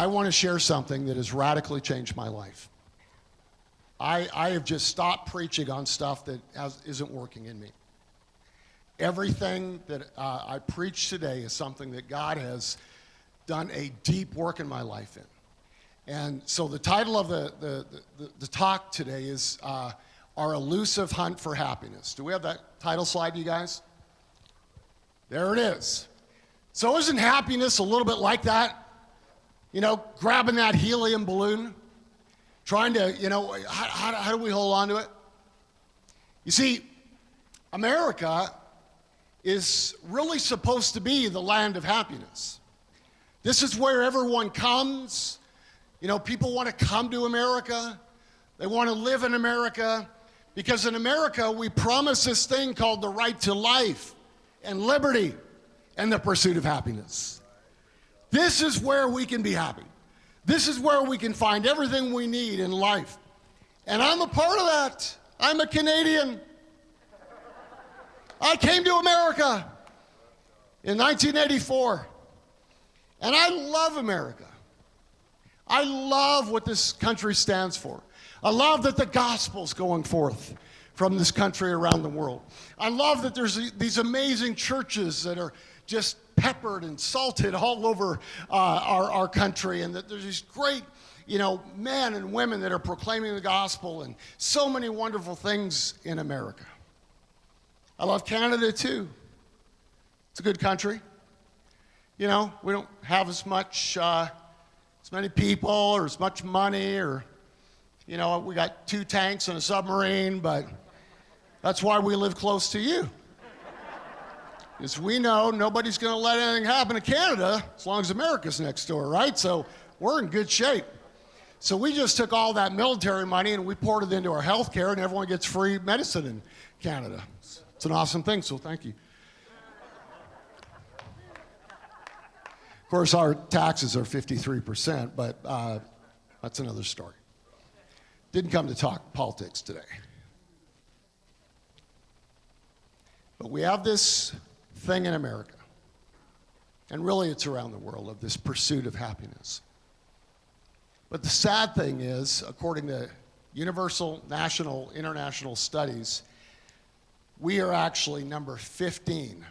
I want to share something that has radically changed my life. I have just stopped preaching on stuff that isn't working in me. Everything that I preach today is something that God has done a deep work in my life in. And so the title of the talk today is Our Elusive Hunt for Happiness. Do we have that title slide, you guys? There it is. So isn't happiness a little bit like that? You know, grabbing that helium balloon, trying to, how do we hold on to it? You see, America is really supposed to be the land of happiness. This is where everyone comes. You know, people want to come to America. They want to live in America because in America we promise this thing called the right to life and liberty and the pursuit of happiness. This is where we can be happy. This is where we can find everything we need in life. And I'm a part of that. I'm a Canadian. I came to America in 1984. And I love America. I love what this country stands for. I love that the gospel's going forth from this country around the world. I love that there's these amazing churches that are just peppered and salted all over our country, and that there's these great, men and women that are proclaiming the gospel, and so many wonderful things in America. I love Canada too. It's a good country. We don't have as many people or as much money, or, we got 2 tanks and a submarine, but that's why we live close to you. Because we know nobody's going to let anything happen to Canada as long as America's next door, right? So we're in good shape. So we just took all that military money and we poured it into our health care, and everyone gets free medicine in Canada. It's an awesome thing, so thank you. Of course, our taxes are 53%, but that's another story. Didn't come to talk politics today. But we have this thing in America, and really it's around the world, of this pursuit of happiness. But the sad thing is, according to universal, national, international studies, we are actually number 15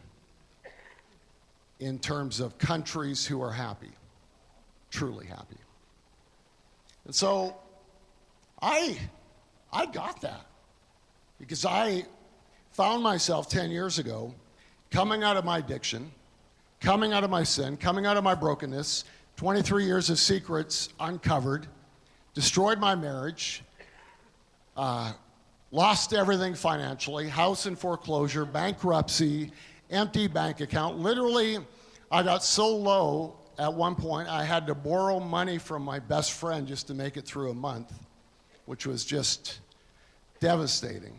in terms of countries who are happy, truly happy. And so I got that because I found myself 10 years ago coming out of my addiction, coming out of my sin, coming out of my brokenness, 23 years of secrets uncovered, destroyed my marriage, lost everything financially, house in foreclosure, bankruptcy, empty bank account. Literally, I got so low at one point, I had to borrow money from my best friend just to make it through a month, which was just devastating.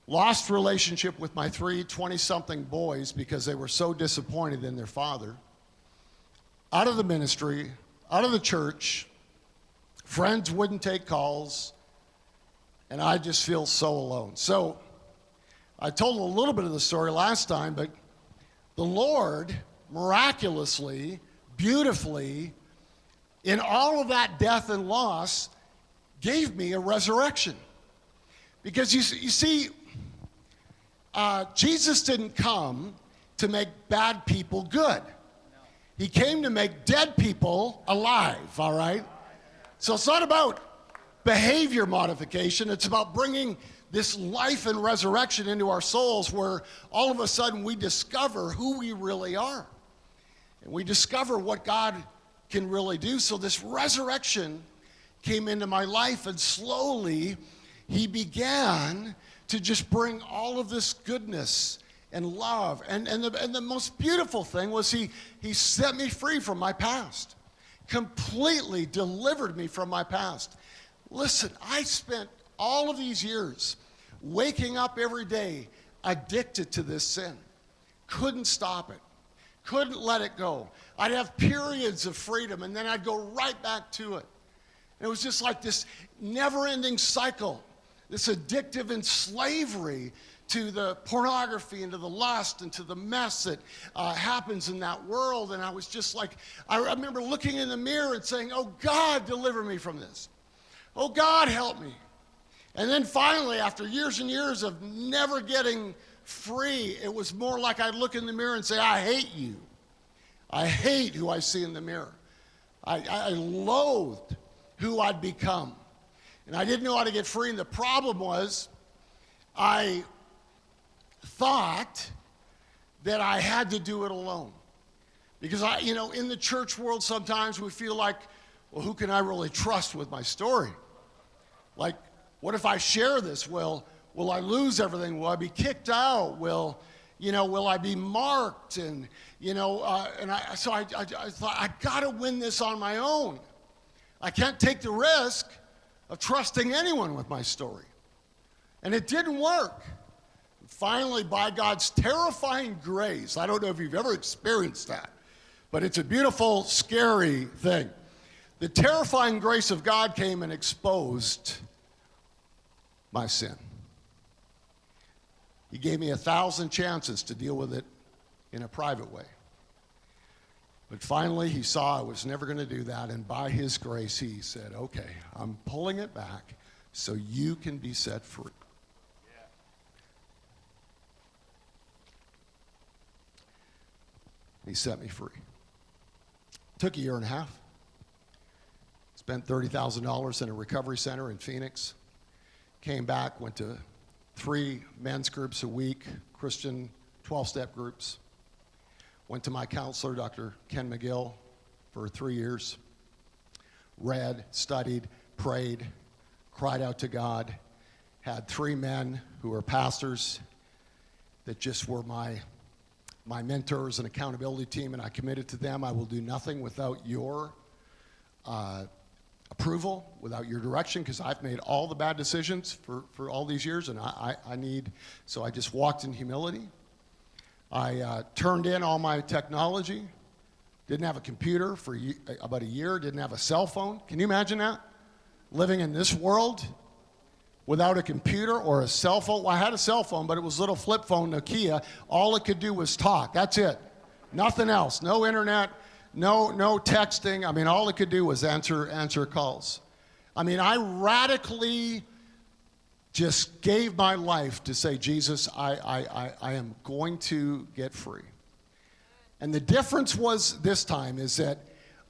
Lost relationship with my 3 20-something boys because they were so disappointed in their father. Out of the ministry, out of the church, friends wouldn't take calls, and I just feel so alone. So I told a little bit of the story last time, but the Lord miraculously, beautifully, in all of that death and loss, gave me a resurrection. Because you see, Jesus didn't come to make bad people good. He came to make dead people alive, all right? So it's not about behavior modification. It's about bringing this life and resurrection into our souls, where all of a sudden we discover who we really are. And we discover what God can really do. So this resurrection came into my life, and slowly he began to just bring all of this goodness and love. And the most beautiful thing was he set me free from my past, completely delivered me from my past. Listen, I spent all of these years waking up every day addicted to this sin. Couldn't stop it. Couldn't let it go. I'd have periods of freedom, and then I'd go right back to it. And it was just like this never-ending cycle this addictive slavery to the pornography and to the lust and to the mess that happens in that world. And I was just like, I remember looking in the mirror and saying, oh God, deliver me from this. Oh God, help me. And then finally, after years and years of never getting free, it was more like I'd look in the mirror and say, I hate you. I hate who I see in the mirror. I loathed who I'd become. And I didn't know how to get free. And the problem was, I thought that I had to do it alone. Because in the church world, sometimes we feel like, well, who can I really trust with my story? Like, what if I share this? Will I lose everything? Will I be kicked out? Will I be marked? And I thought, I gotta win this on my own. I can't take the risk of trusting anyone with my story. And it didn't work. Finally, by God's terrifying grace, I don't know if you've ever experienced that, but it's a beautiful, scary thing. The terrifying grace of God came and exposed my sin. He gave me 1,000 chances to deal with it in a private way. But finally, he saw I was never going to do that, and by his grace, he said, okay, I'm pulling it back so you can be set free. Yeah. He set me free. Took a year and a half. Spent $30,000 in a recovery center in Phoenix. Came back, went to 3 men's groups a week, Christian 12-step groups. Went to my counselor, Dr. Ken McGill, for 3 years. Read, studied, prayed, cried out to God. Had 3 men who were pastors that just were my mentors and accountability team, and I committed to them. I will do nothing without your approval, without your direction, because I've made all the bad decisions for all these years, and I need, so I just walked in humility. I turned in all my technology, didn't have a computer for about a year, didn't have a cell phone. Can you imagine that? Living in this world without a computer or a cell phone. Well, I had a cell phone, but it was a little flip phone, Nokia. All it could do was talk. That's it. Nothing else. No internet, no texting. I mean, all it could do was answer calls. I mean, I radically just gave my life to say, Jesus, I am going to get free. And the difference was this time is that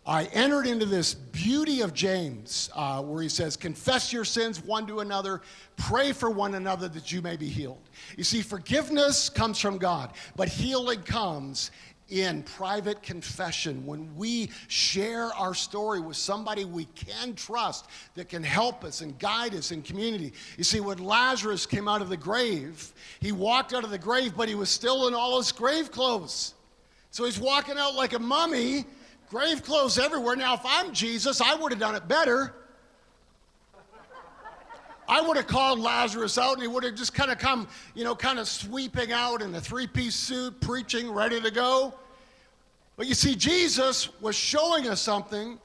I entered into this beauty of James where he says, confess your sins one to another, pray for one another that you may be healed. You see, forgiveness comes from God, but healing comes in private confession, when we share our story with somebody we can trust that can help us and guide us in community. You see, when Lazarus came out of the grave, he walked out of the grave, but he was still in all his grave clothes. So he's walking out like a mummy, grave clothes everywhere. Now, if I'm Jesus, I would have done it better. I would have called Lazarus out, and he would have just kind of come, kind of sweeping out in a 3-piece suit, preaching, ready to go. But you see, Jesus was showing us something.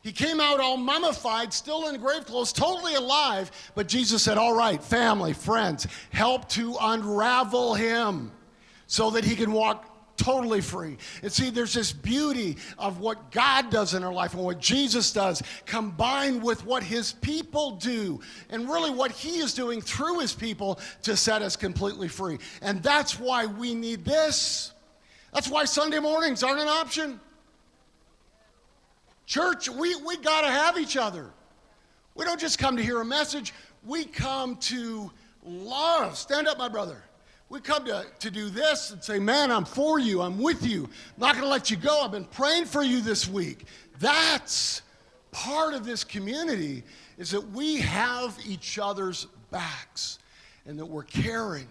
He came out all mummified, still in grave clothes, totally alive. But Jesus said, all right, family, friends, help to unravel him so that he can walk totally free. And see, there's this beauty of what God does in our life and what Jesus does combined with what his people do and really what he is doing through his people to set us completely free. And that's why we need this. That's why Sunday mornings aren't an option. Church, we got to have each other. We don't just come to hear a message. We come to love. Stand up, my brother. We come to do this and say, man, I'm for you. I'm with you. I'm not going to let you go. I've been praying for you this week. That's part of this community, is that we have each other's backs and that we're caring.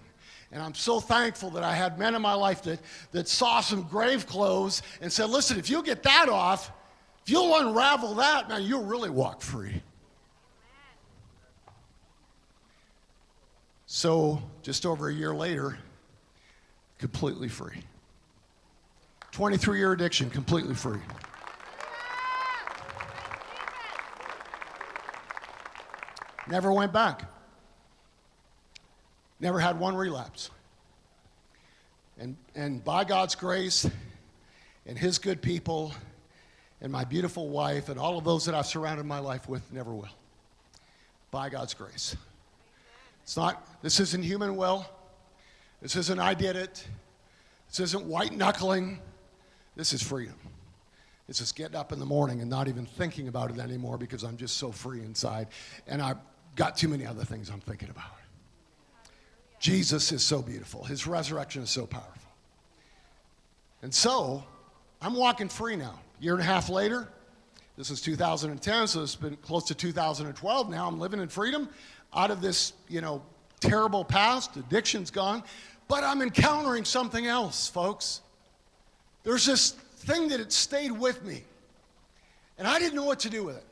And I'm so thankful that I had men in my life that saw some grave clothes and said, listen, if you'll get that off, if you'll unravel that, man, you'll really walk free. So just over a year later, completely free. 23-year addiction, completely free. Never went back. Never had one relapse. And by God's grace and his good people and my beautiful wife and all of those that I've surrounded my life with, never will. By God's grace. This isn't human will. This isn't I did it. This isn't white knuckling. This is freedom. It's just getting up in the morning and not even thinking about it anymore because I'm just so free inside. And I've got too many other things I'm thinking about. Jesus is so beautiful. His resurrection is so powerful. And so, I'm walking free now. A year and a half later, this is 2010, so it's been close to 2012 now. I'm living in freedom out of this, terrible past. Addiction's gone. But I'm encountering something else, folks. There's this thing that it stayed with me. And I didn't know what to do with it.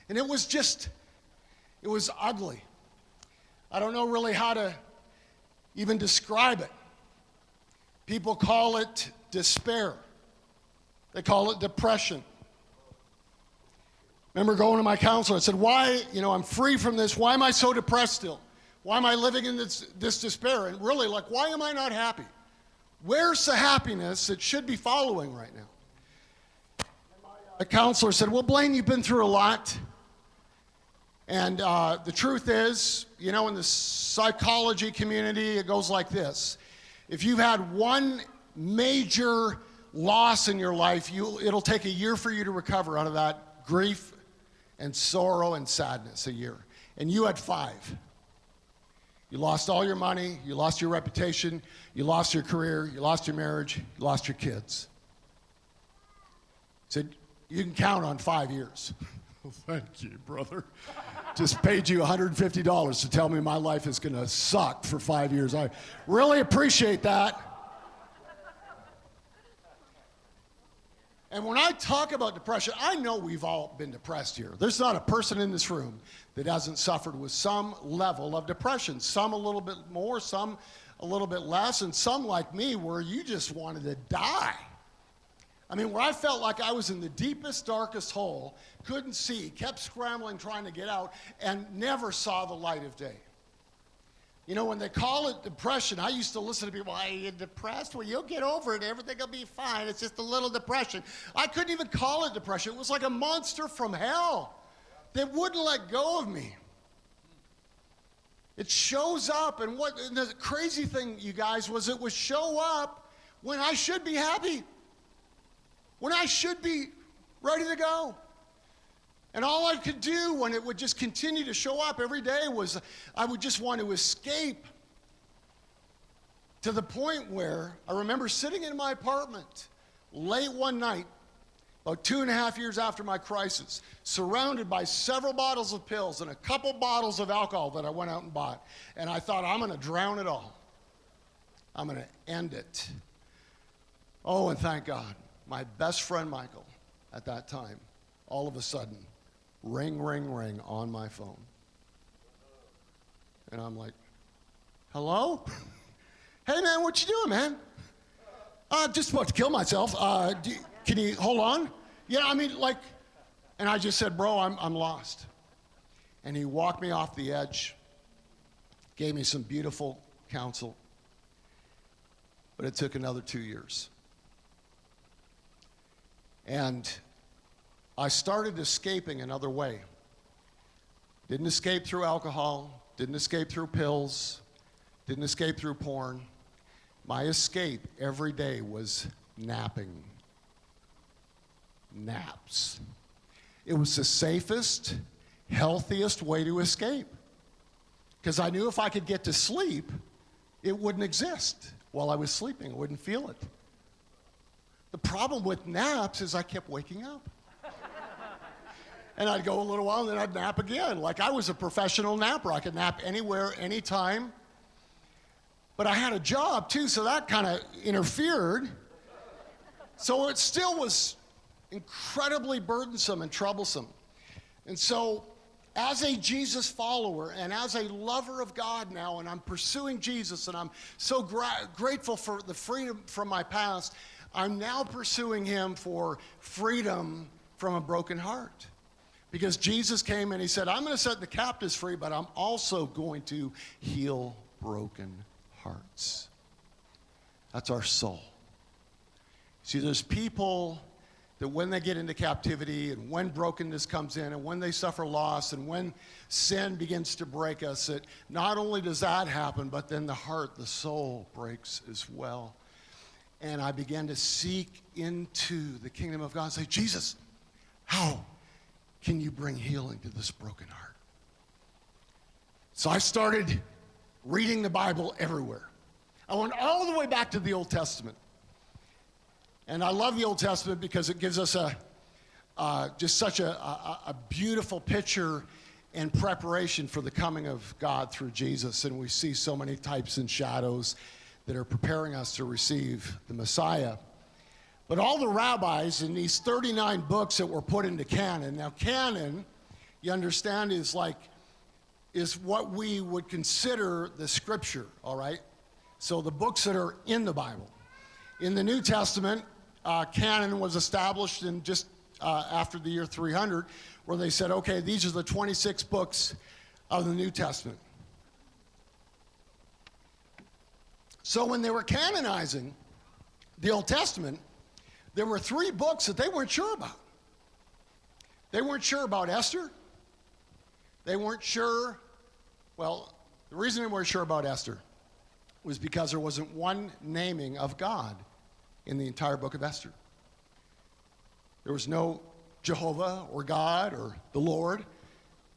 And it was ugly. I don't know really how to even describe it. People call it despair. They call it depression. Remember going to my counselor, I said, why, I'm free from this. Why am I so depressed still? Why am I living in this despair? And really, why am I not happy? Where's the happiness that should be following right now? And my counselor said, well, Blaine, you've been through a lot. And the truth is, in the psychology community, it goes like this. If you've had one major loss in your life, it'll take a year for you to recover out of that grief and sorrow and sadness, a year. And you had 5. You lost all your money, you lost your reputation, you lost your career, you lost your marriage, you lost your kids. He said, you can count on 5 years. Well, thank you, brother. Just paid you $150 to tell me my life is going to suck for 5 years. I really appreciate that. And when I talk about depression, I know we've all been depressed here. There's not a person in this room that hasn't suffered with some level of depression. Some a little bit more, some a little bit less, and some like me where you just wanted to die. I mean, where I felt like I was in the deepest, darkest hole, couldn't see, kept scrambling, trying to get out, and never saw the light of day. When they call it depression, I used to listen to people, are you depressed? Well, you'll get over it. Everything will be fine. It's just a little depression. I couldn't even call it depression. It was like a monster from hell that wouldn't let go of me. It shows up, and the crazy thing, you guys, was it would show up when I should be happy, when I should be ready to go. And all I could do when it would just continue to show up every day was I would just want to escape, to the point where I remember sitting in my apartment late one night, about 2.5 years after my crisis, surrounded by several bottles of pills and a couple bottles of alcohol that I went out and bought. And I thought, I'm going to drown it all. I'm going to end it. Oh, and thank God, my best friend Michael at that time, all of a sudden, ring, ring, ring on my phone. And I'm like, hello? Hey, man, what you doing, man? Just about to kill myself. Can you hold on? Yeah, and I just said, bro, I'm lost. And he walked me off the edge, gave me some beautiful counsel, but it took another 2 years. And I started escaping another way. Didn't escape through alcohol, didn't escape through pills, didn't escape through porn. My escape every day was napping. Naps. It was the safest, healthiest way to escape. Because I knew if I could get to sleep, it wouldn't exist while I was sleeping. I wouldn't feel it. The problem with naps is I kept waking up. And I'd go a little while, and then I'd nap again. Like I was a professional napper. I could nap anywhere, anytime. But I had a job, too, so that kind of interfered. So it still was incredibly burdensome and troublesome. And so as a Jesus follower and as a lover of God now, and I'm pursuing Jesus, and I'm so grateful for the freedom from my past, I'm now pursuing him for freedom from a broken heart. Because Jesus came and he said, I'm going to set the captives free, but I'm also going to heal broken hearts. That's our soul. See, there's people that when they get into captivity and when brokenness comes in and when they suffer loss and when sin begins to break us, it not only does that happen, but then the heart, the soul breaks as well. And I began to seek into the kingdom of God and say, Jesus, how can you bring healing to this broken heart? So I started reading the Bible everywhere. I went all the way back to the Old Testament. And I love the Old Testament because it gives us just such a beautiful picture and preparation for the coming of God through Jesus. And we see so many types and shadows that are preparing us to receive the Messiah. But all the rabbis in these 39 books that were put into canon. Now, canon, you understand, is what we would consider the scripture, all right? So the books that are in the Bible. In the New Testament, canon was established in just after the year 300, where they said, okay, these are the 26 books of the New Testament. So when they were canonizing the Old Testament, there were 3 books that they weren't sure about. They weren't sure about Esther. They weren't sure, well, the reason they weren't sure about Esther was because there wasn't one naming of God in the entire book of Esther. There was no Jehovah or God or the Lord.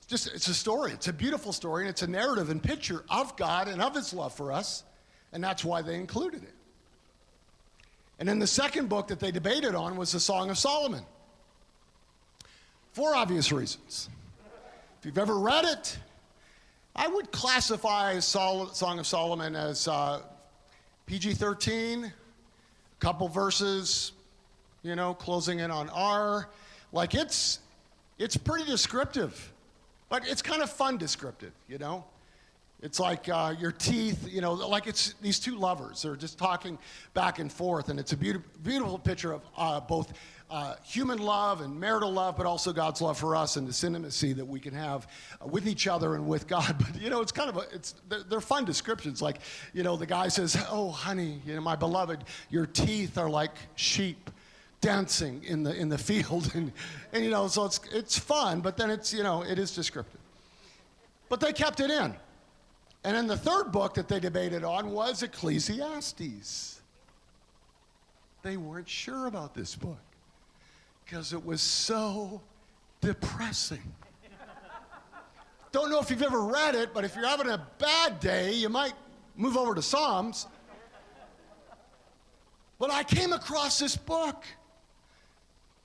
It's a story. It's a beautiful story, and it's a narrative and picture of God and of his love for us, and that's why they included it. And then the second book that they debated on was the Song of Solomon, for obvious reasons. If you've ever read it, I would classify Song of Solomon as PG-13, couple verses, closing in on R. Like it's pretty descriptive, but it's kind of fun descriptive, It's like your teeth, like it's these 2 lovers. They're just talking back and forth, and it's a beautiful picture of both human love and marital love, but also God's love for us and this intimacy that we can have with each other and with God. But, it's kind of they're fun descriptions. Like, the guy says, oh, honey, my beloved, your teeth are like sheep dancing in the field. And so it's fun, but then it is descriptive. But they kept it in. And then the third book that they debated on was Ecclesiastes. They weren't sure about this book because it was so depressing. Don't know if you've ever read it, but if you're having a bad day, you might move over to Psalms. But I came across this book,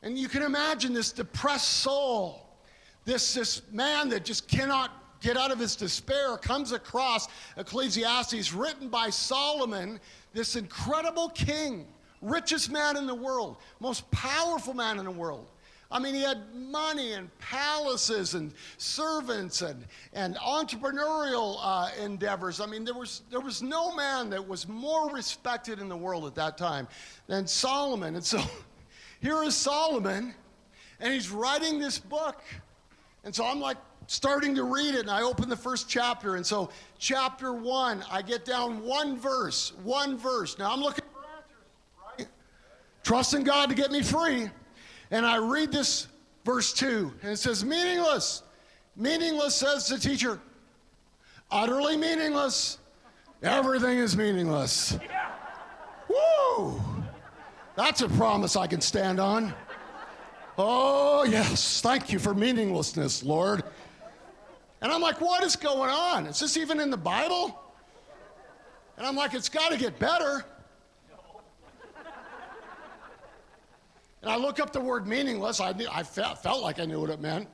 and you can imagine this depressed soul, this man that just cannot get out of his despair, comes across Ecclesiastes, written by Solomon, this incredible king, richest man in the world, most powerful man in the world. I mean, he had money and palaces and servants and entrepreneurial endeavors. I mean, there was no man that was more respected in the world at that time than Solomon. And so here is Solomon, and he's writing this book. And so I'm like starting to read it, and I open the first chapter. And so chapter 1, I get down one verse. Now I'm looking for answers, right? Trusting God to get me free. And I read this verse 2, and it says, meaningless. Meaningless, says the teacher. Utterly meaningless. Everything is meaningless. Woo! That's a promise I can stand on. Oh, yes. Thank you for meaninglessness, Lord. And I'm like, what is going on? Is this even in the Bible? And I'm like, it's got to get better. And I look up the word meaningless. I felt like I knew what it meant.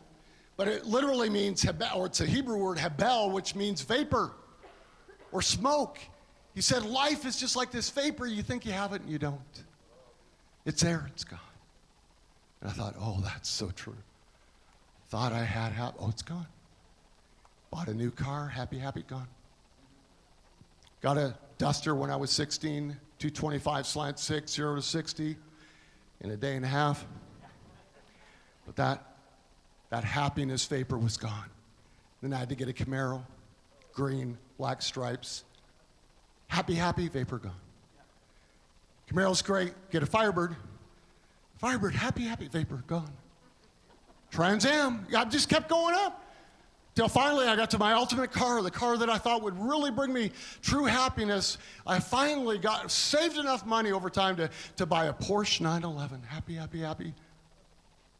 But it literally means, or it's a Hebrew word, hebel, which means vapor or smoke. He said, life is just like this vapor. You think you have it and you don't. It's there, it's gone. And I thought, oh, that's so true. Thought I had, oh, it's gone. Bought a new car, happy, gone. Got a Duster when I was 16, 225 slant 6, 0 to 60. In a day and a half. But that happiness vapor was gone. Then I had to get a Camaro, green, black stripes, Happy, happy, vapor gone. Camaro's great. Get a Firebird. Firebird, happy, happy, vapor gone. Trans Am. I just kept going up. Till finally I got to my ultimate car, the car that I thought would really bring me true happiness. I finally saved enough money over time to buy a Porsche 911. Happy, happy, happy.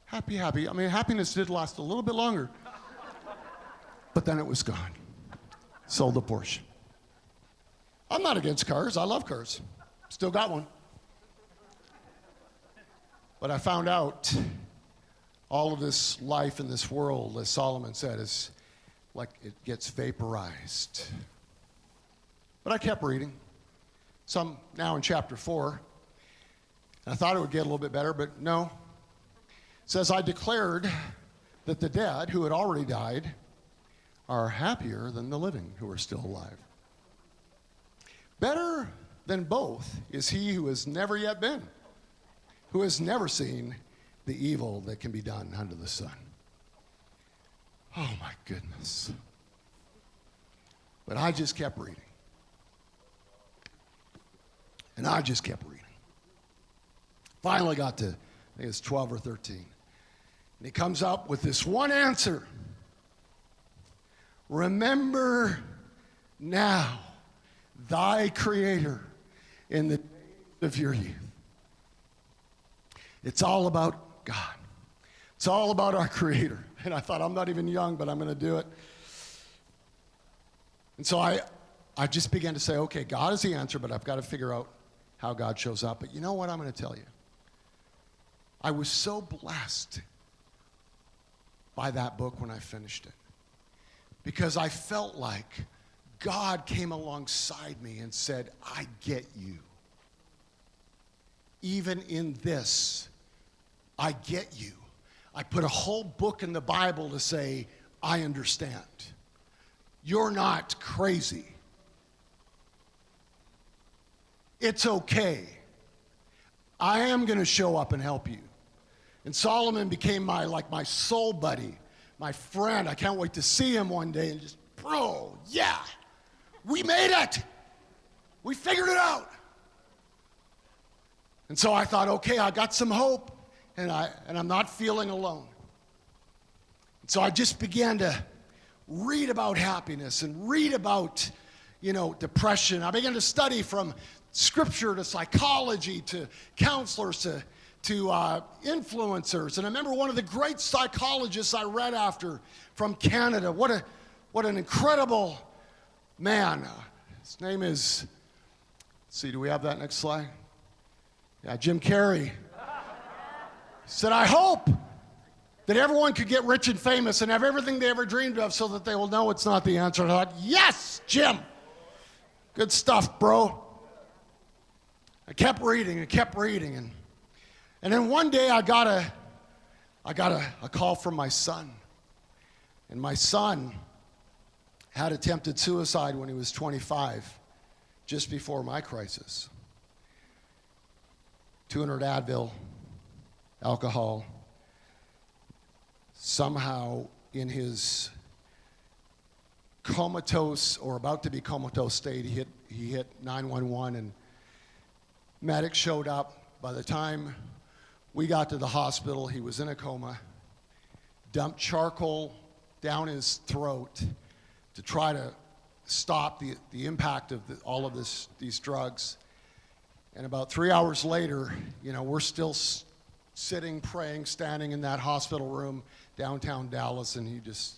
Happy, happy. I mean, happiness did last a little bit longer. But then it was gone. Sold the Porsche. I'm not against cars. I love cars. Still got one. But I found out all of this life in this world, as Solomon said, is like it gets vaporized. But I kept reading. So I'm now in chapter 4. I thought it would get a little bit better, but no. It says, I declared that the dead who had already died are happier than the living who are still alive. Better than both is he who has never yet been, who has never seen the evil that can be done under the sun. Oh my goodness. But I just kept reading. And I just kept reading. Finally got to, I think it's 12 or 13. And he comes up with this one answer. Remember now thy Creator in the days of your youth. It's all about God. It's all about our Creator. And I thought, I'm not even young, but I'm going to do it. And so I just began to say, okay, God is the answer, but I've got to figure out how God shows up. But you know what I'm going to tell you? I was so blessed by that book when I finished it. Because I felt like God came alongside me and said, I get you. Even in this, I get you. I put a whole book in the Bible to say, I understand. You're not crazy. It's okay. I am going to show up and help you. And Solomon became my soul buddy, my friend. I can't wait to see him one day and just, bro, yeah, we made it. We figured it out. And so I thought, okay, I got some hope. And I'm not feeling alone. So I just began to read about happiness and read about, depression. I began to study from scripture to psychology to counselors to influencers. And I remember one of the great psychologists I read after from Canada. What an incredible man. His name is, let's see, do we have that next slide? Yeah, Jim Carrey. He said, I hope that everyone could get rich and famous and have everything they ever dreamed of so that they will know it's not the answer. And I thought, yes, Jim. Good stuff, bro. I kept reading and kept reading. And then one day I got a call from my son. And my son had attempted suicide when he was 25, just before my crisis. 200 Advil. Alcohol. Somehow in his comatose or about to be comatose state, he hit 911 and medics showed up. By the time we got to the hospital, he was in a coma, dumped charcoal down his throat to try to stop the impact of all of these drugs. And about 3 hours later, we're still sitting, praying, standing in that hospital room downtown Dallas, and he just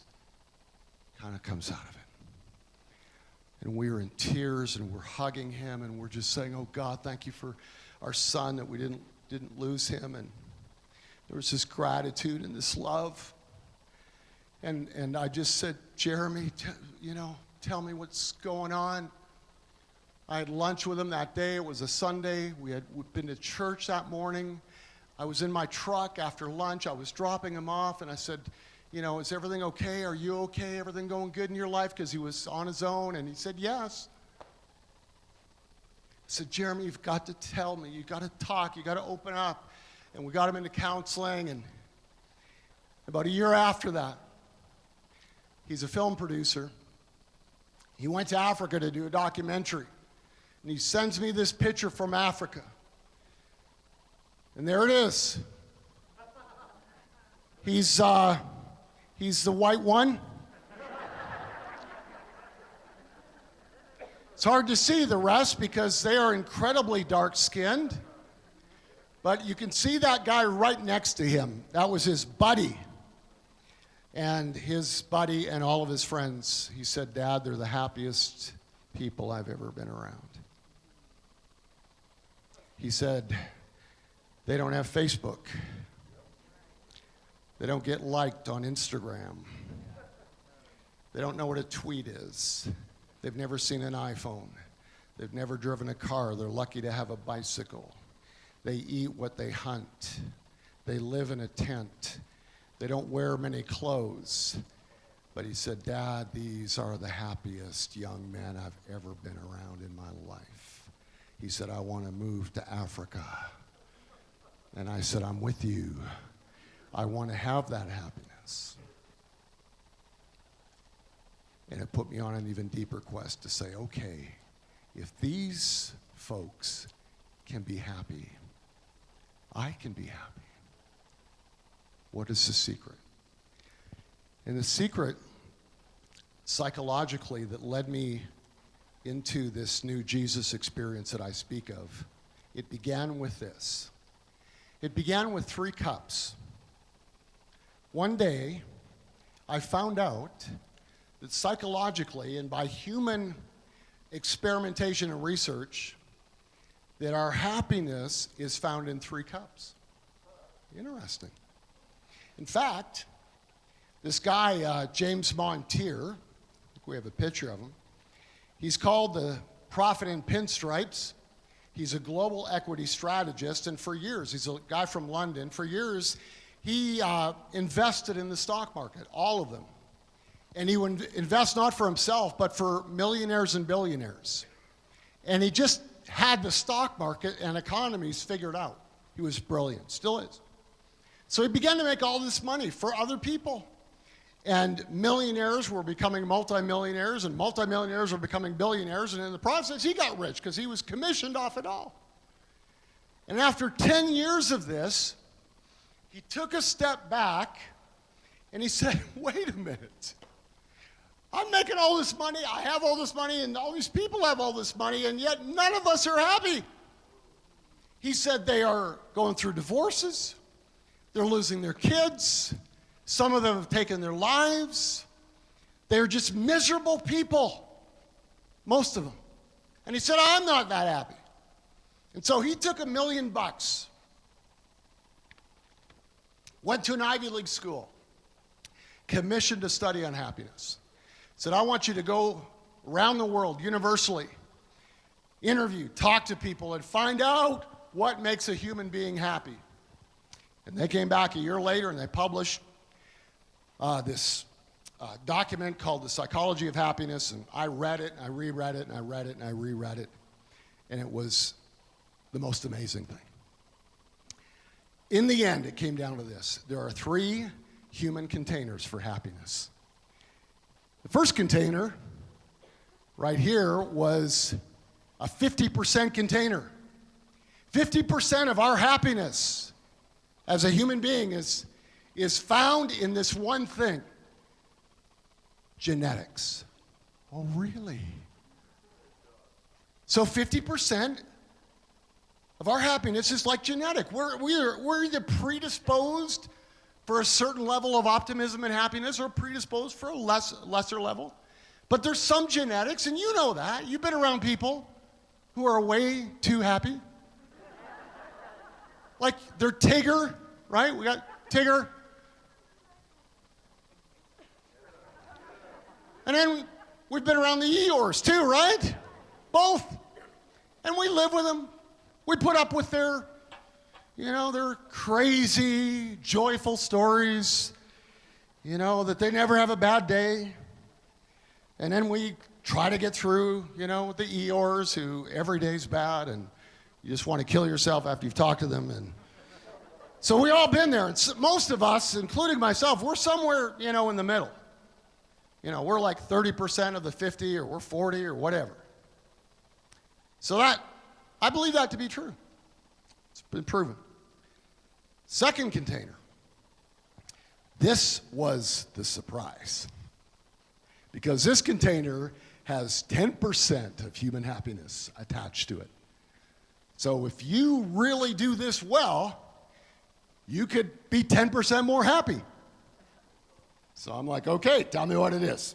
kind of comes out of it. And we were in tears, and we're hugging him, and we're just saying, oh, God, thank you for our son, that we didn't lose him. And there was this gratitude and this love. And I just said, Jeremy, tell me what's going on. I had lunch with him that day. It was a Sunday. We'd been to church that morning. I was in my truck after lunch. I was dropping him off, and I said, is everything okay? Are you okay? Everything going good in your life? Because he was on his own, and he said, yes. I said, Jeremy, you've got to tell me. You've got to talk. You've got to open up. And we got him into counseling, and about a year after that, he's a film producer. He went to Africa to do a documentary. And he sends me this picture from Africa. And there it is. He's the white one. It's hard to see the rest because they are incredibly dark-skinned. But you can see that guy right next to him. That was his buddy. And his buddy and all of his friends, he said, Dad, they're the happiest people I've ever been around. He said, they don't have Facebook. They don't get liked on Instagram. They don't know what a tweet is. They've never seen an iPhone. They've never driven a car. They're lucky to have a bicycle. They eat what they hunt. They live in a tent. They don't wear many clothes. But he said, Dad, these are the happiest young men I've ever been around in my life. He said, I want to move to Africa. And I said, I'm with you. I want to have that happiness. And it put me on an even deeper quest to say, okay, if these folks can be happy, I can be happy. What is the secret? And the secret, psychologically, that led me into this new Jesus experience that I speak of, it began with this. It began with 3 cups. One day, I found out that psychologically and by human experimentation and research, that our happiness is found in 3 cups. Interesting. In fact, this guy, James Montier, I think we have a picture of him, he's called the Prophet in Pinstripes. He's a global equity strategist, and for years, he's a guy from London, for years, he invested in the stock market, all of them. And he would invest not for himself, but for millionaires and billionaires. And he just had the stock market and economies figured out. He was brilliant, still is. So he began to make all this money for other people. And millionaires were becoming multimillionaires, and multimillionaires were becoming billionaires, and in the process, he got rich because he was commissioned off it all. And after 10 years of this, he took a step back, and he said, wait a minute. I'm making all this money, I have all this money, and all these people have all this money, and yet none of us are happy. He said they are going through divorces, they're losing their kids, some of them have taken their lives. They're just miserable people, most of them. And he said, I'm not that happy. And so he took $1 million, went to an Ivy League school, commissioned to study on happiness. Said, I want you to go around the world, universally, interview, talk to people, and find out what makes a human being happy. And they came back a year later and they published this document called The Psychology of Happiness, and I read it, and I reread it, and I read it, and I reread it, and it was the most amazing thing. In the end, it came down to this. There are 3 human containers for happiness. The first container, right here, was a 50% container. 50% of our happiness as a human being is found in this one thing, genetics. Oh, really? So 50% of our happiness is like genetic. We're either predisposed for a certain level of optimism and happiness or predisposed for a lesser level. But there's some genetics, and you know that. You've been around people who are way too happy. Like they're Tigger, right? We got Tigger. And then we've been around the Eeyores too, right? Both. And we live with them. We put up with their crazy, joyful stories, that they never have a bad day. And then we try to get through, with the Eeyores who every day's bad and you just want to kill yourself after you've talked to them. And so we've all been there. And most of us, including myself, we're somewhere, in the middle. We're like 30% of the 50, or we're 40 or whatever. So I believe that to be true. It's been proven. Second container. This was the surprise. Because this container has 10% of human happiness attached to it. So if you really do this well, you could be 10% more happy. So I'm like, okay, tell me what it is.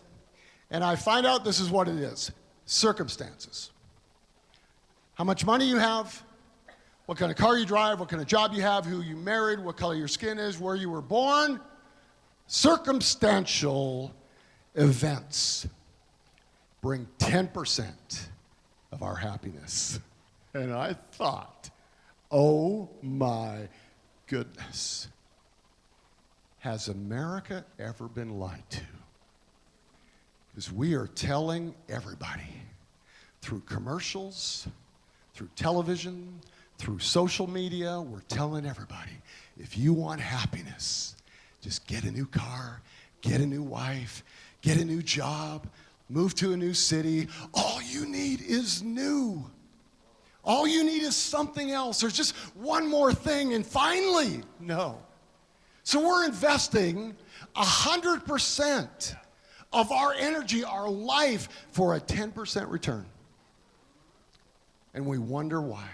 And I find out this is what it is. Circumstances. How much money you have, what kind of car you drive, what kind of job you have, who you married, what color your skin is, where you were born. Circumstantial events bring 10% of our happiness. And I thought, oh my goodness, has America ever been lied to? Because we are telling everybody through commercials, through television, through social media, we're telling everybody, if you want happiness, just get a new car, get a new wife, get a new job, move to a new city. All you need is new. All you need is something else. There's just one more thing, and finally, no. So we're investing 100% of our energy, our life, for a 10% return. And we wonder why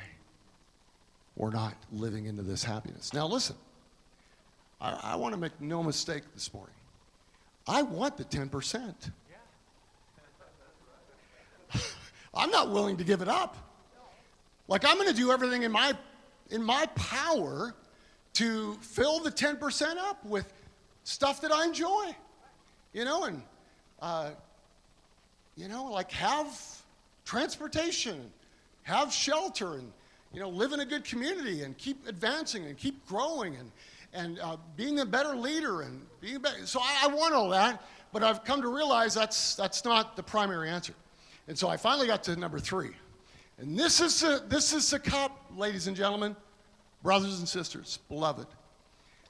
we're not living into this happiness. Now listen, I want to make no mistake this morning. I want the 10%. I'm not willing to give it up. Like, I'm going to do everything in my power to fill the 10% up with stuff that I enjoy, and like have transportation, have shelter, and live in a good community, and keep advancing and keep growing, and being a better leader, and being better. So I want all that, but I've come to realize that's not the primary answer. And so I finally got to number 3. And this is the cup, ladies and gentlemen, brothers and sisters, beloved.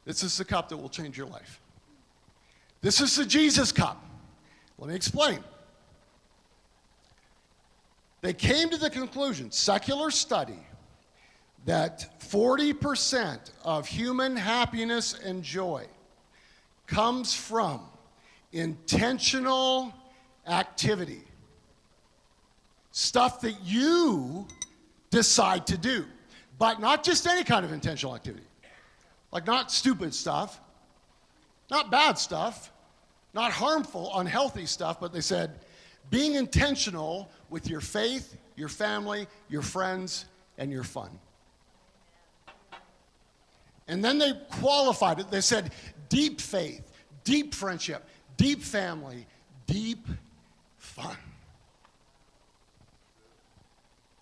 This is the cup that will change your life. This is the Jesus cup. Let me explain. They came to the conclusion, secular study, that 40% of human happiness and joy comes from intentional activity. Stuff that you decide to do. But not just any kind of intentional activity. Like not stupid stuff, not bad stuff, not harmful, unhealthy stuff, but they said being intentional with your faith, your family, your friends, and your fun. And then they qualified it. They said deep faith, deep friendship, deep family, deep fun.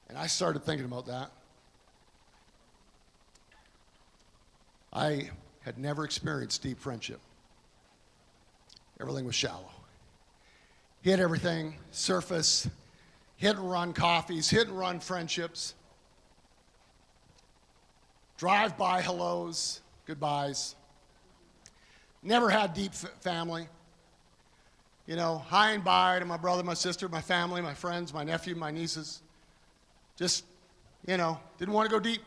And I started thinking about that. I had never experienced deep friendship. Everything was shallow. Hit everything, surface, hit and run coffees, hit and run friendships, drive-by hellos, goodbyes. Never had deep family. Hi and bye to my brother, my sister, my family, my friends, my nephew, my nieces. Just, didn't want to go deep.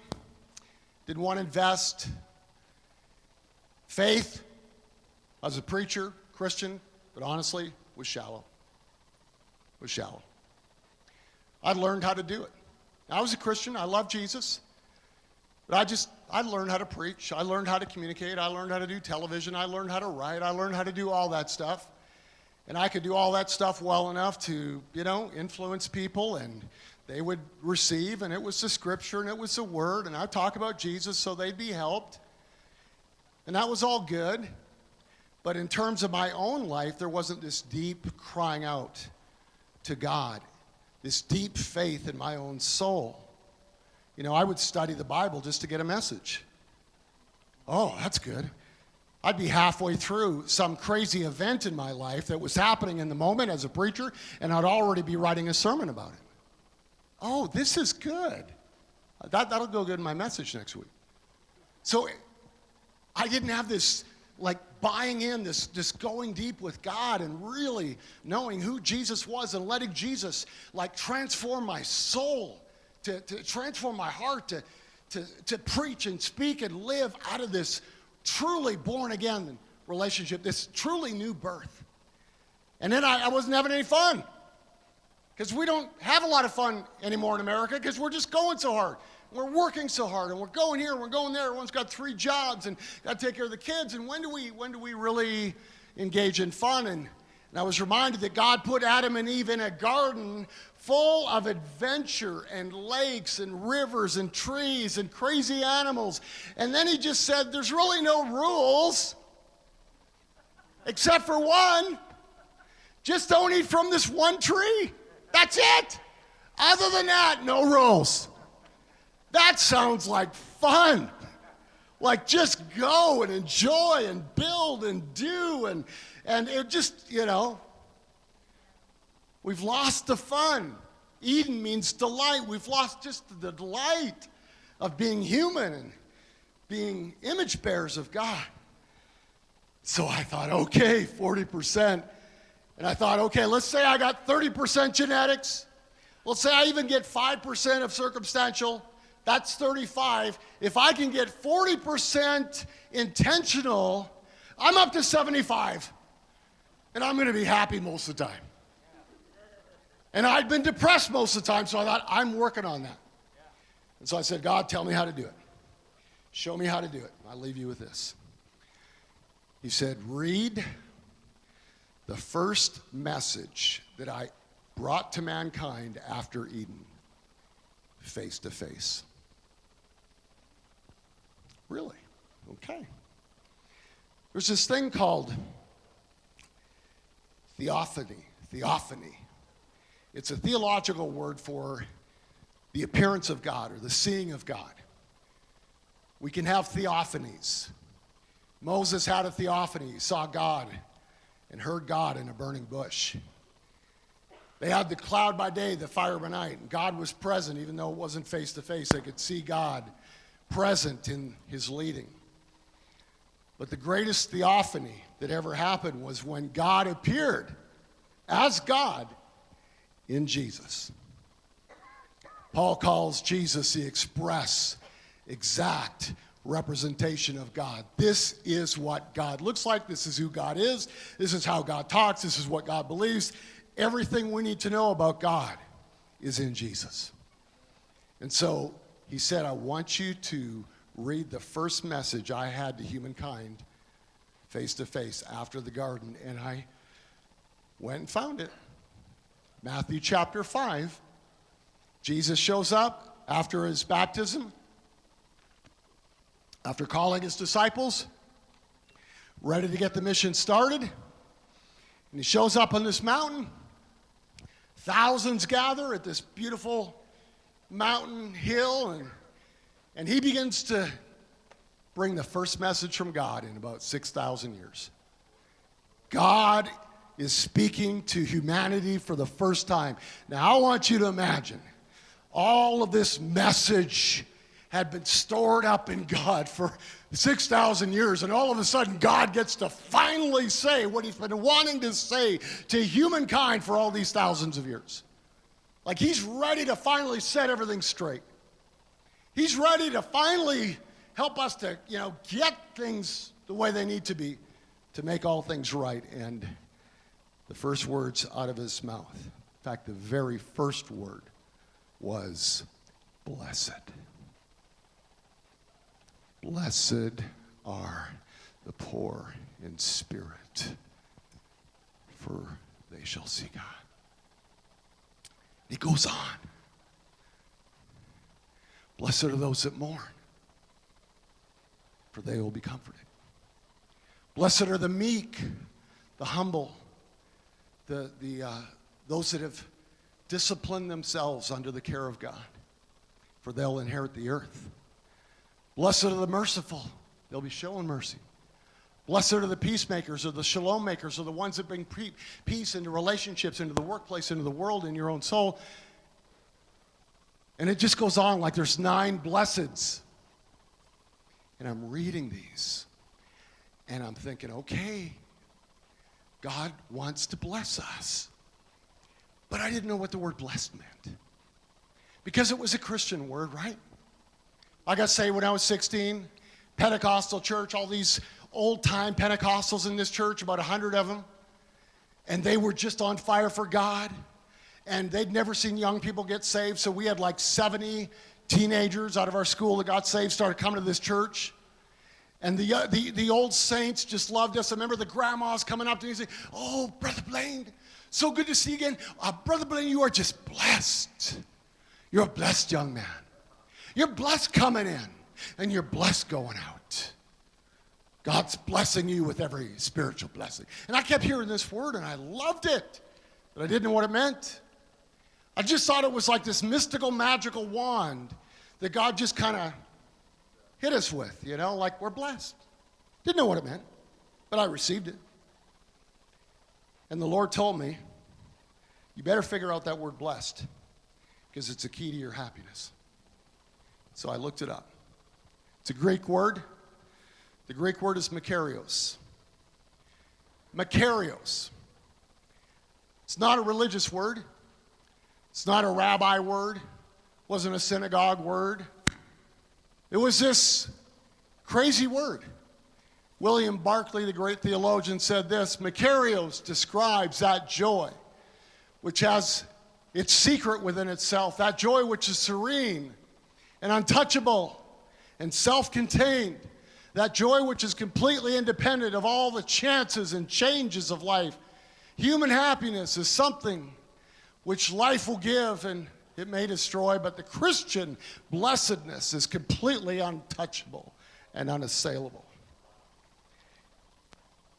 Didn't want to invest. Faith, I was a preacher, Christian, but honestly, was shallow. I learned how to do it. I was a Christian. I love Jesus. But I learned how to preach. I learned how to communicate. I learned how to do television. I learned how to write. I learned how to do all that stuff. And I could do all that stuff well enough to, influence people, and they would receive, and it was the scripture, and it was the word, and I'd talk about Jesus so they'd be helped. And that was all good. But in terms of my own life, there wasn't this deep crying out to God, this deep faith in my own soul. I would study the Bible just to get a message. Oh, that's good. I'd be halfway through some crazy event in my life that was happening in the moment as a preacher, and I'd already be writing a sermon about it. Oh, this is good. That'll go good in my message next week. So I didn't have this buying in, this going deep with God and really knowing who Jesus was and letting Jesus transform my soul to transform my heart, to preach and speak and live out of this truly born again relationship, this truly new birth. And then I wasn't having any fun, because we don't have a lot of fun anymore in America, because we're just going so hard. We're working so hard, and we're going here, and we're going there. Everyone's got 3 jobs and got to take care of the kids. And when do we really engage in fun? And I was reminded that God put Adam and Eve in a garden full of adventure and lakes and rivers and trees and crazy animals. And then he just said, there's really no rules except for one. Just don't eat from this one tree. That's it. Other than that, no rules. That sounds like fun. Like, just go and enjoy and build and do. And it just, we've lost the fun. Eden means delight. We've lost just the delight of being human and being image bearers of God. So I thought, okay, 40%. And I thought, okay, let's say I got 30% genetics. Let's say I even get 5% of circumstantial. That's 35. If I can get 40% intentional, I'm up to 75. And I'm going to be happy most of the time. And I'd been depressed most of the time, so I thought, I'm working on that. And so I said, God, tell me how to do it. Show me how to do it. I'll leave you with this. He said, read the first message that I brought to mankind after Eden, face to face. Really? Okay. There's this thing called theophany. It's a theological word for the appearance of God or the seeing of God. We can have theophanies. Moses had a theophany. He saw God and heard God in a burning bush. They had the cloud by day, the fire by night, and God was present. Even though it wasn't face to face, they could see God present in his leading. But the greatest theophany that ever happened was when God appeared as God in Jesus. Paul calls Jesus the express, exact representation of God. This is what God looks like. This is who God is. This is how God talks. This is what God believes. Everything we need to know about God is in Jesus. And so he said, I want you to read the first message I had to humankind face to face after the garden. And I went and found it. Matthew chapter 5. Jesus shows up after his baptism, after calling his disciples, ready to get the mission started. And he shows up on this mountain. Thousands gather at this beautiful mountain hill, and he begins to bring the first message from God in about 6,000 years. God is speaking to humanity for the first time. Now, I want you to imagine all of this message had been stored up in God for 6,000 years, and all of a sudden God gets to finally say what he's been wanting to say to humankind for all these thousands of years. Like, he's ready to finally set everything straight. He's ready to finally help us to, get things the way they need to be, to make all things right. And the first words out of his mouth, in fact, the very first word was blessed. Blessed are the poor in spirit, for they shall see God. He goes on. Blessed are those that mourn, for they will be comforted. Blessed are the meek, the humble, those that have disciplined themselves under the care of God, for they'll inherit the earth. Blessed are the merciful, they'll be shown mercy. Blessed are the peacemakers, or the shalom makers, or the ones that bring peace into relationships, into the workplace, into the world, in your own soul. And it just goes on like there's 9 blesseds. And I'm reading these, and I'm thinking, okay, God wants to bless us. But I didn't know what the word blessed meant. Because it was a Christian word, right? I got saved when I was 16, Pentecostal church, all these old-time Pentecostals in this church, about 100 of them, and they were just on fire for God, and they'd never seen young people get saved, so we had like 70 teenagers out of our school that got saved, started coming to this church, and the old saints just loved us. I remember the grandmas coming up to me and saying, "Oh, Brother Blaine, so good to see you again. Brother Blaine, you are just blessed. You're a blessed young man. You're blessed coming in, and you're blessed going out. God's blessing you with every spiritual blessing." And I kept hearing this word, and I loved it, but I didn't know what it meant. I just thought it was like this mystical, magical wand that God just kind of hit us with, like we're blessed. Didn't know what it meant, but I received it. And the Lord told me, you better figure out that word blessed, because it's a key to your happiness. So I looked it up. It's a Greek word. The Greek word is makarios. Makarios. It's not a religious word. It's not a rabbi word. It wasn't a synagogue word. It was this crazy word. William Barclay, the great theologian, said this: Makarios describes that joy which has its secret within itself, that joy which is serene and untouchable and self-contained, that joy which is completely independent of all the chances and changes of life. Human happiness is something which life will give and it may destroy, but the Christian blessedness is completely untouchable and unassailable.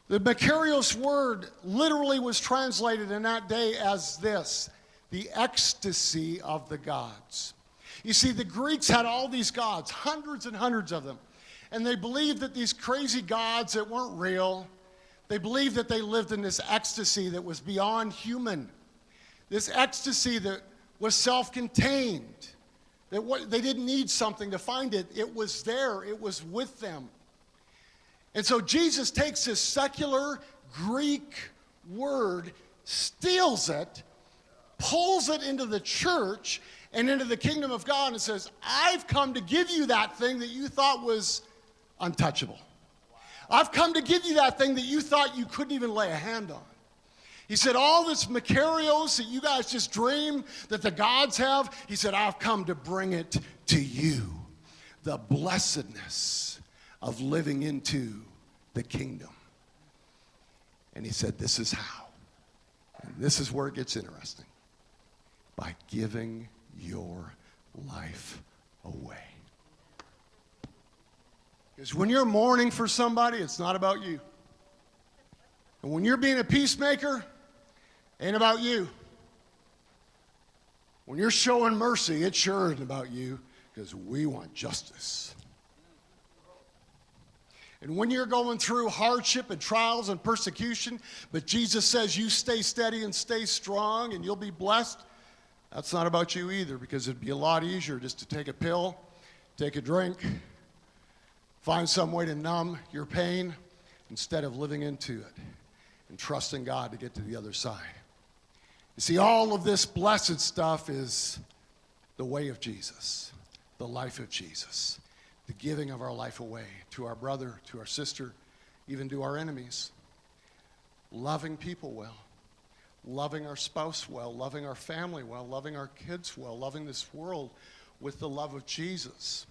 The Makarios word literally was translated in that day as this: the ecstasy of the gods. You see, the Greeks had all these gods, hundreds and hundreds of them, and they believed that these crazy gods that weren't real, they believed that they lived in this ecstasy that was beyond human, this ecstasy that was self-contained, that they didn't need something to find it. It was there. It was with them. And so Jesus takes this secular Greek word, steals it, pulls it into the church and into the kingdom of God and says, I've come to give you that thing that you thought was untouchable. I've come to give you that thing that you thought you couldn't even lay a hand on. He said, all this Makarios that you guys just dream that the gods have, he said, I've come to bring it to you. The blessedness of living into the kingdom. And he said, this is how. And this is where it gets interesting. By giving your life away. Because when you're mourning for somebody, it's not about you. And when you're being a peacemaker, it ain't about you. When you're showing mercy, it sure isn't about you, because we want justice. And when you're going through hardship and trials and persecution, but Jesus says you stay steady and stay strong and you'll be blessed, that's not about you either, because it'd be a lot easier just to take a pill, take a drink, find some way to numb your pain instead of living into it and trusting God to get to the other side. You see, all of this blessed stuff is the way of Jesus, the life of Jesus, the giving of our life away to our brother, to our sister, even to our enemies, loving people well, loving our spouse well, loving our family well, loving our kids well, loving this world with the love of Jesus.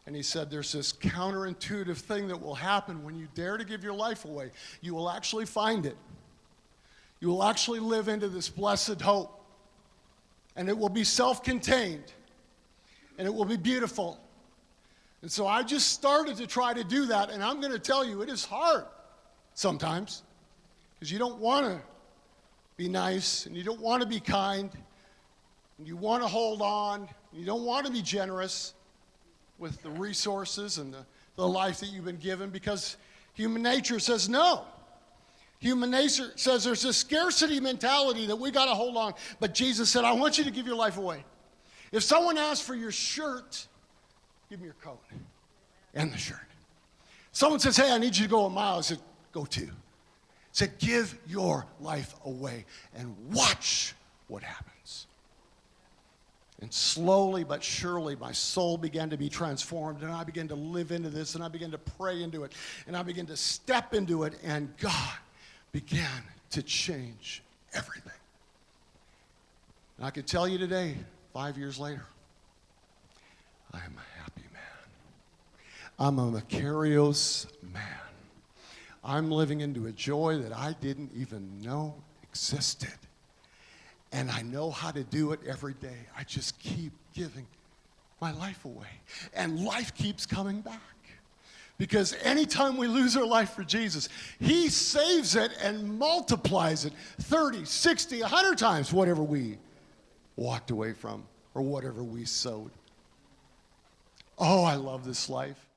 And he said there's this counterintuitive thing that will happen when you dare to give your life away. You will actually find it. You will actually live into this blessed hope. And it will be self-contained. And it will be beautiful. And so I just started to try to do that. And I'm going to tell you, it is hard sometimes. Because you don't want to be nice. And you don't want to be kind. And you want to hold on. You don't want to be generous with the resources and the life that you've been given, because human nature says no. Human nature says there's a scarcity mentality that we got to hold on. But Jesus said, I want you to give your life away. If someone asks for your shirt, give me your coat and the shirt. Someone says, hey, I need you to go a mile. I said, go 2. I said, give your life away and watch what happens. And slowly but surely, my soul began to be transformed, and I began to live into this, and I began to pray into it, and I began to step into it, and God began to change everything. And I can tell you today, 5 years later, I am a happy man. I'm a Makarios man. I'm living into a joy that I didn't even know existed. And I know how to do it every day. I just keep giving my life away. And life keeps coming back. Because anytime we lose our life for Jesus, he saves it and multiplies it 30, 60, 100 times whatever we walked away from or whatever we sowed. Oh, I love this life.